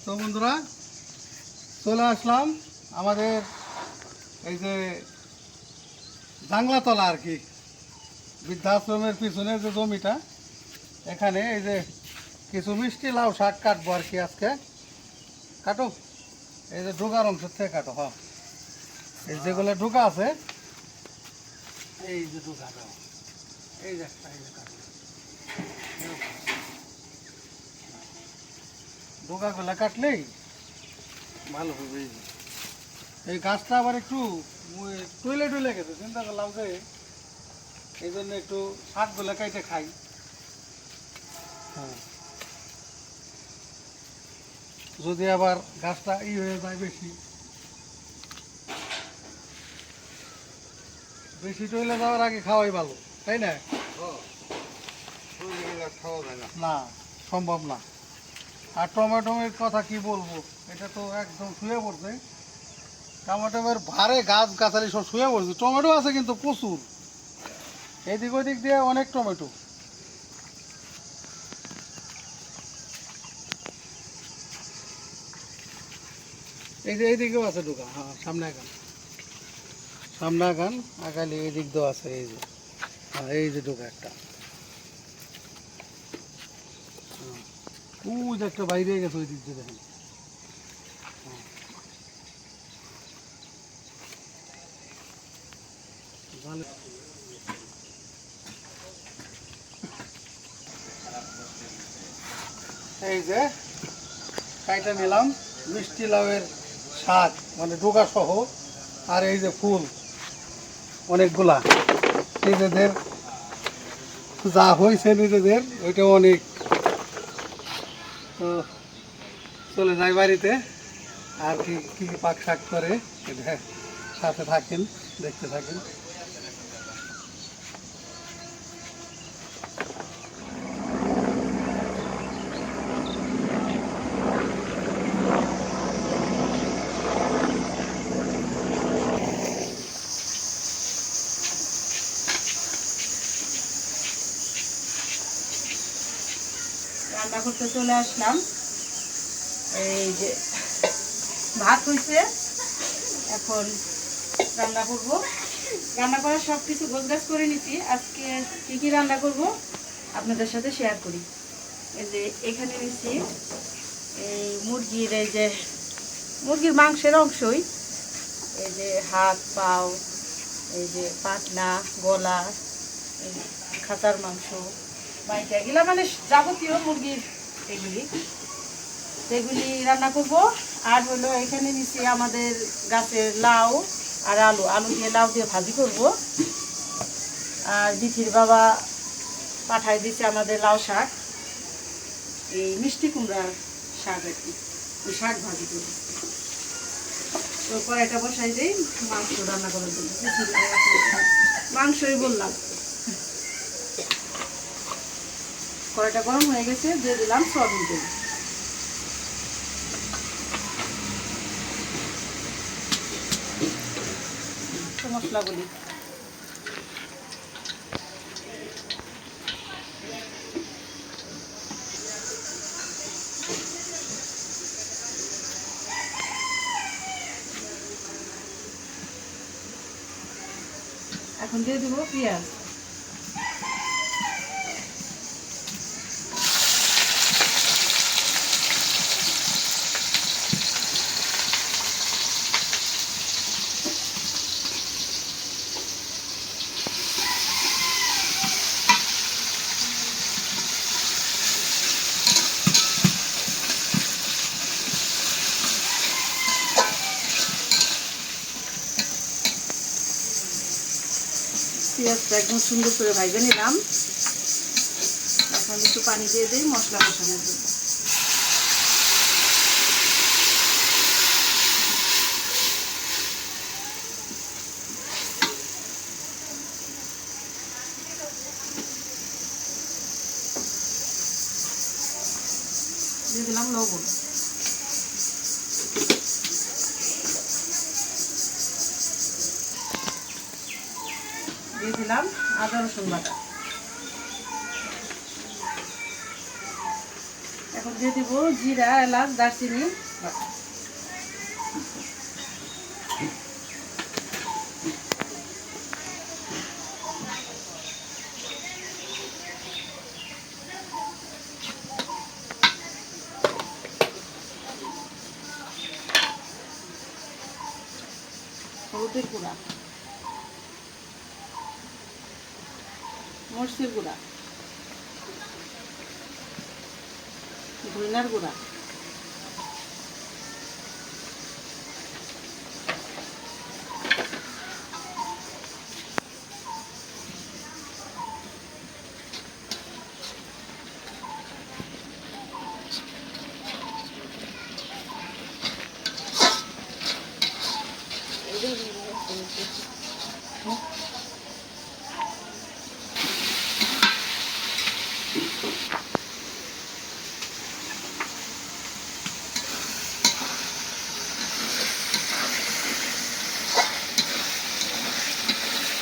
তো বন্ধুরা চলে আসলাম আমাদের এই যে জাংলাতলা আর কি বৃদ্ধাশ্রমের পিছনে যে জমিটা, এখানে এই যে কিছু মিষ্টি লাউ শাক কাটবো আর কি আজকে। কাটো, এই যে ঢোকার অংশ থেকে কাটো। হ্যাঁ, এই যেগুলো ঢোকা আছে, এই যে ঢোকা দাও, এই যে ঢোকাগুলো কাটলেই ভালো হবে। এই গাছটা আবার একটু টুইলে গেছে, চিন্তা করলাম যে এই জন্য একটু শাকগুলো কেটে খাই। হ্যাঁ, যদি আবার গাছটা হয়ে যায় বেশি বেশি টইলে যাওয়ার আগে খাওয়াই ভালো, তাই না? খাওয়া যায় না, সম্ভব না। আর টমেটোমের কথা কি বলবো, এটা তো একদম শুয়ে পড়ছে। টমেটোমের ভারে গাছ গাছালি সব শুয়ে পড়ছে। টমেটো আছে কিন্তু প্রচুর, এদিক ওদিক দিয়ে অনেক টমেটো। এই যে এইদিকেও আছে ঢোকা। হ্যাঁ, সামনে আগান আগালি এদিক দিয়েও আছে। এই যে হ্যাঁ, এই যে ঢোকা একটা, ওই যে একটা বাইরে গেছে ওই দিক দিয়ে, দেখেন। এই যে কাইটা নিলাম মিষ্টি লাউয়ের শাক, মানে ডোকা সহ। আর এই যে ফুল অনেকগুলা, নিজেদের যা হয়েছে নিজেদের ওইটা অনেক। তো চলে যাই বাড়িতে, আর কি কি পাক শাক করে এটা সাথে থাকেন, দেখতে থাকেন। রান্না করতে চলে আসলাম। এই যে ভাত হয়েছে, এখন রান্না করব। রান্না করার সব কিছু গোছগাছ করে নিচ্ছি। আজকে কী কী রান্না করব আপনাদের সাথে শেয়ার করি। এই যে এখানে নিচ্ছি এই মুরগির, এই যে মুরগির মাংসের অংশই, এই যে হাত পাও, এই যে পাতনা গলা, এই খাঁচার মাংস, মাইটা এগুলা মানে যাবতীয় মুরগির এগুলি রান্না করব। আর হলো এখানে নিচ্ছি আমাদের গাছের লাউ আর আলু দিয়ে লাউ দিয়ে ভাজি করব। আর দিঠির বাবা পাঠায় দিচ্ছে আমাদের লাউ শাক, এই মিষ্টি কুমড়ার শাক আর কি, ওই শাক ভাজি করব। তো কড়াইটা বসাই দিই মাংস রান্না করার জন্য। মাংসই বললাম, কড়াইটা গরম হয়ে গেছে, দিয়ে দিলাম সয়াবিন তেল। মশলাগুলি এখন দিয়ে দেবো পেঁয়াজ। পেঁয়াজটা একদম সুন্দর করে ভাজে নিলাম। এখন একটু পানি দিয়ে দিই মশলা কষানোর জন্য। দিয়ে দিলাম লবণ। দিয়ে দিলাম আদা রসুন বাটা। এখন দিয়ে দিব জিরা, এলাচ, দারচিনি বাটা। হলুদের গুঁড়া, মরিচের গুঁড়া, ধনিয়ার গুঁড়া,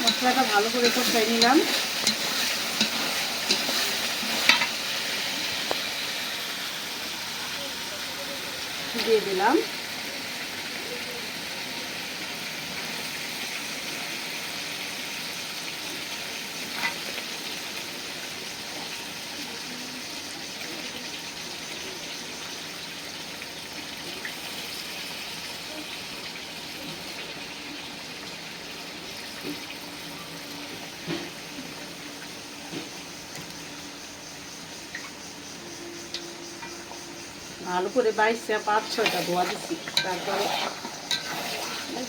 মশলাটা ভালো করে কষাই নিলাম। দিয়ে দিলাম ভালো করে 5-6টা ধোয়া দিচ্ছি। তারপরে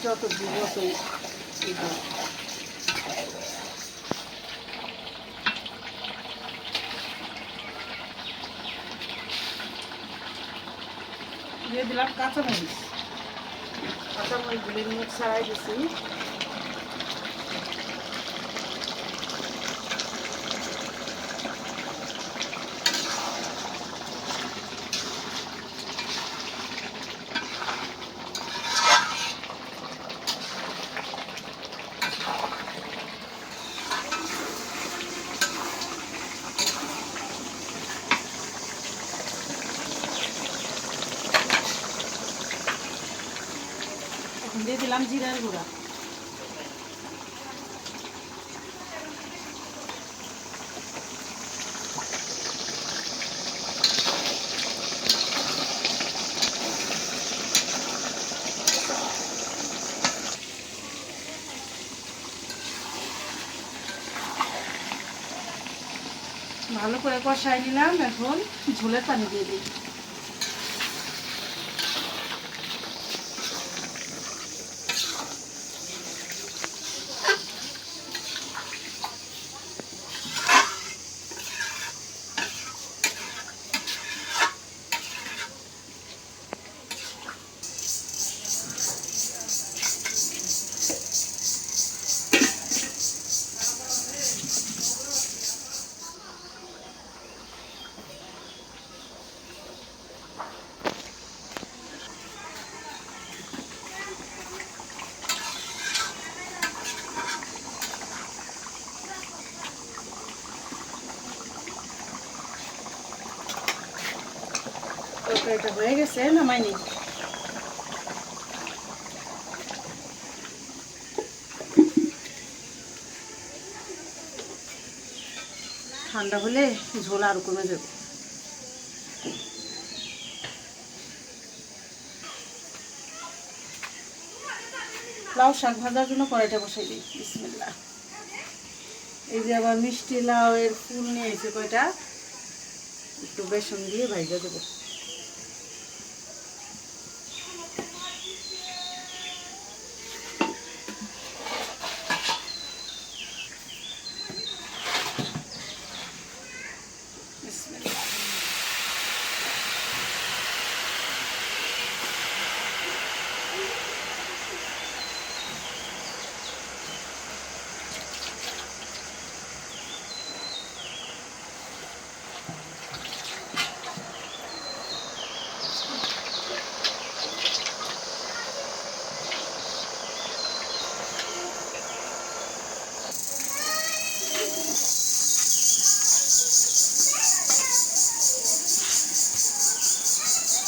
যত দিব সেই দিয়ে দিলাম কাঁচামরিচ। কাঁচামরিচগুলো মুখ ছাড়াই দিচ্ছি। দিয়ে দিলাম জিরার গুঁড়া। ভালো করে কষাই নিলাম। এখন ঝোলের পানি দিয়ে দিই। তরকারিটা হয়ে গেছে, নামাই নিই। ঠান্ডা হলে ঝোল আরো কমে যাবে। লাউ শাক ভাজার জন্য কড়াইটা বসাই দিই। বিসমিল্লাহ। এই যে আবার মিষ্টি লাউ এর ফুল নিয়েছে কয়টা, একটু বেসন দিয়ে ভাজা দেবো।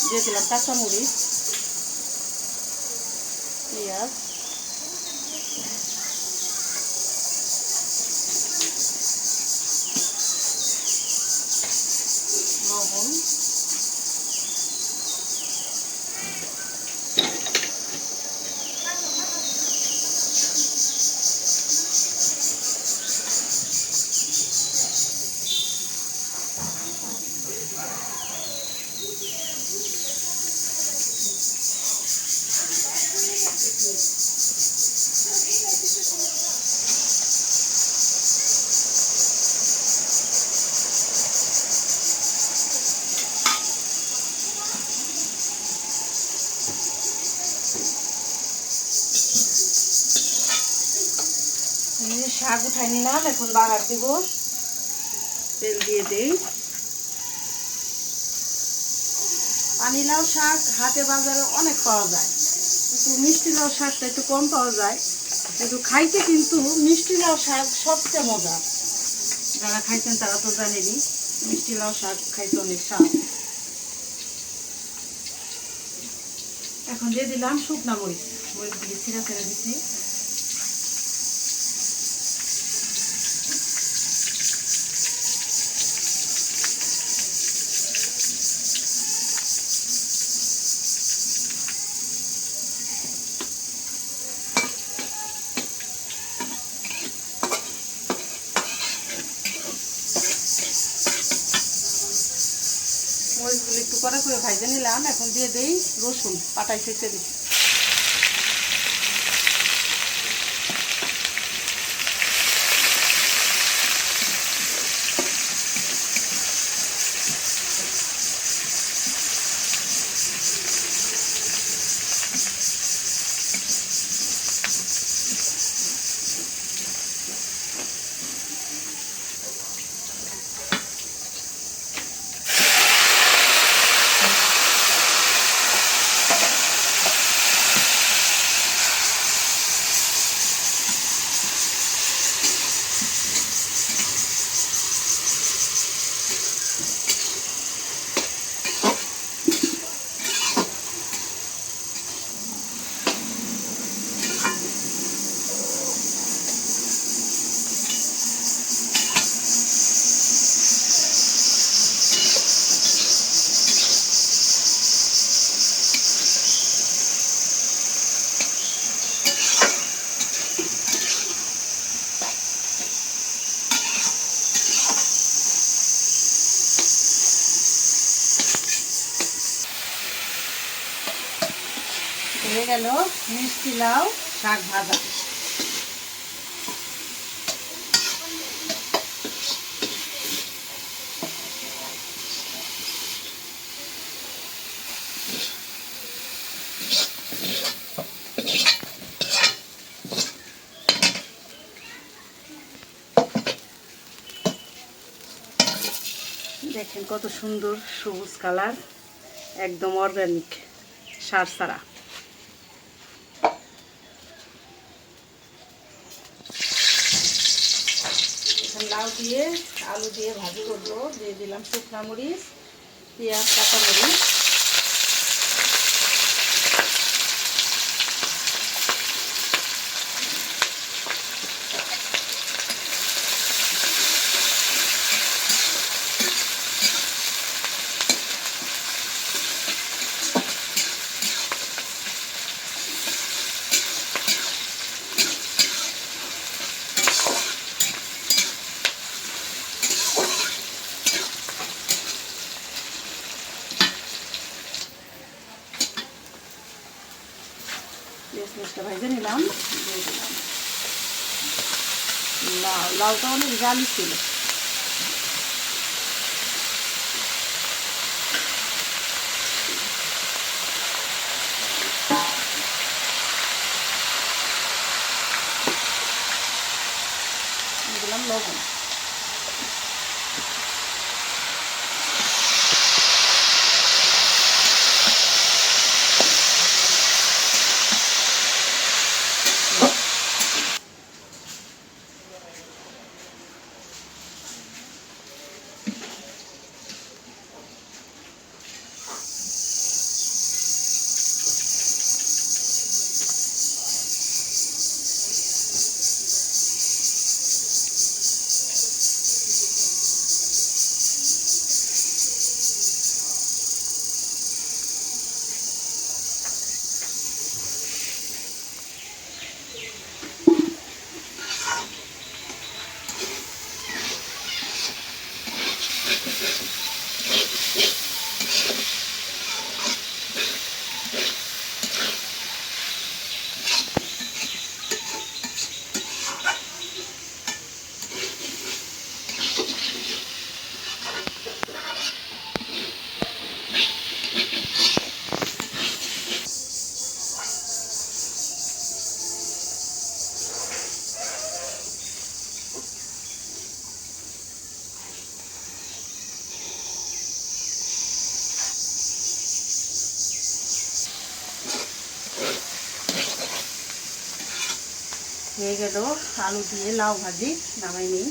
দিয়ে দিলাম কাঁচামরিচ, পেঁয়াজ, লবণ, শাক উঠাই নিলাম। এখন বাগার দিব, তেল দিয়ে দেই। পানিলাউ শাক হাটে বাজারে অনেক পাওয়া যায়, কিন্তু মিষ্টি লাউ শাকটা একটু কম পাওয়া যায়, কিন্তু খাইতে কিন্তু মিষ্টি লাউ শাক সবচেয়ে মজা। যারা খাইছেন তারা তো জানেনি, মিষ্টি লাউ শাক খাইতে অনেক স্বাদ। এখন দিয়ে দিলাম শুকনা মরিচ, মরিচগুলি ছিঁড়া ছেড়ে দিচ্ছি। মরিচগুলি একটু কড়া করে ভাজে নিলাম। এখন দিয়ে দেই রসুন, পাটায় ছেঁচে দিচ্ছি। হয়ে গেল মিষ্টি লাউ শাক ভাজা। দেখেন কত সুন্দর সবুজ কালার, একদম অর্গানিক, সার ছাড়া। লাউ দিয়ে আলু দিয়ে ভাজি করবো। দিয়ে দিলাম শুকনা মরিচ, পেঁয়াজ, কাঁচা মরিচ, পেঁয়াজটা ভেজে নিলাম। দিয়ে দিলাম লাউ। লাউটা অনেক জালি ছিল। দিলাম লবণ। হয়ে গেল আলু দিয়ে লাউ ভাজি, নামাই নিই।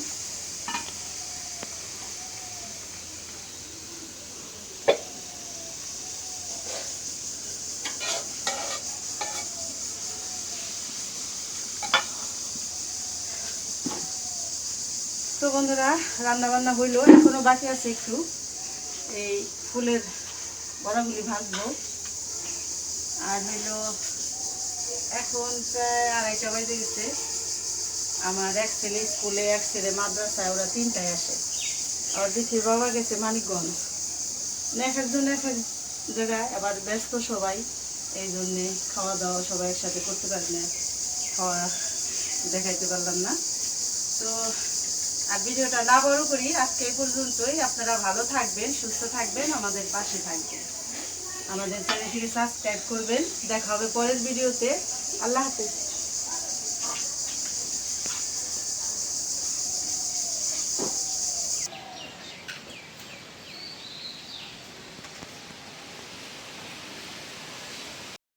তো বন্ধুরা, রান্না বান্না হইলো, এখনো বাকি আছে একটু। এই ফুলের বড়াগুলি ভাজবো। আর হইলো এখন প্রায় 2:30 বাজে গেছে। আমার এক ছেলে স্কুলে, এক ছেলে মাদ্রাসায়, ওরা 3টায় আসে। আর দিদির বাবা গেছে মানিকগঞ্জ। এক একজন এক এক জায়গায়, আবার ব্যস্ত সবাই, এই জন্যে খাওয়া দাওয়া সবাই একসাথে করতে পারি না, খাওয়া দেখাইতে পারলাম না। তো আর ভিডিওটা না বড় করি, আজকে এই পর্যন্তই। আপনারা ভালো থাকবেন, সুস্থ থাকবেন, আমাদের পাশে থাকবেন, আমাদের চ্যানেলটিকে সাবস্ক্রাইব করবেন। দেখা হবে পরের ভিডিওতে। আল্লাহ হাফেজ।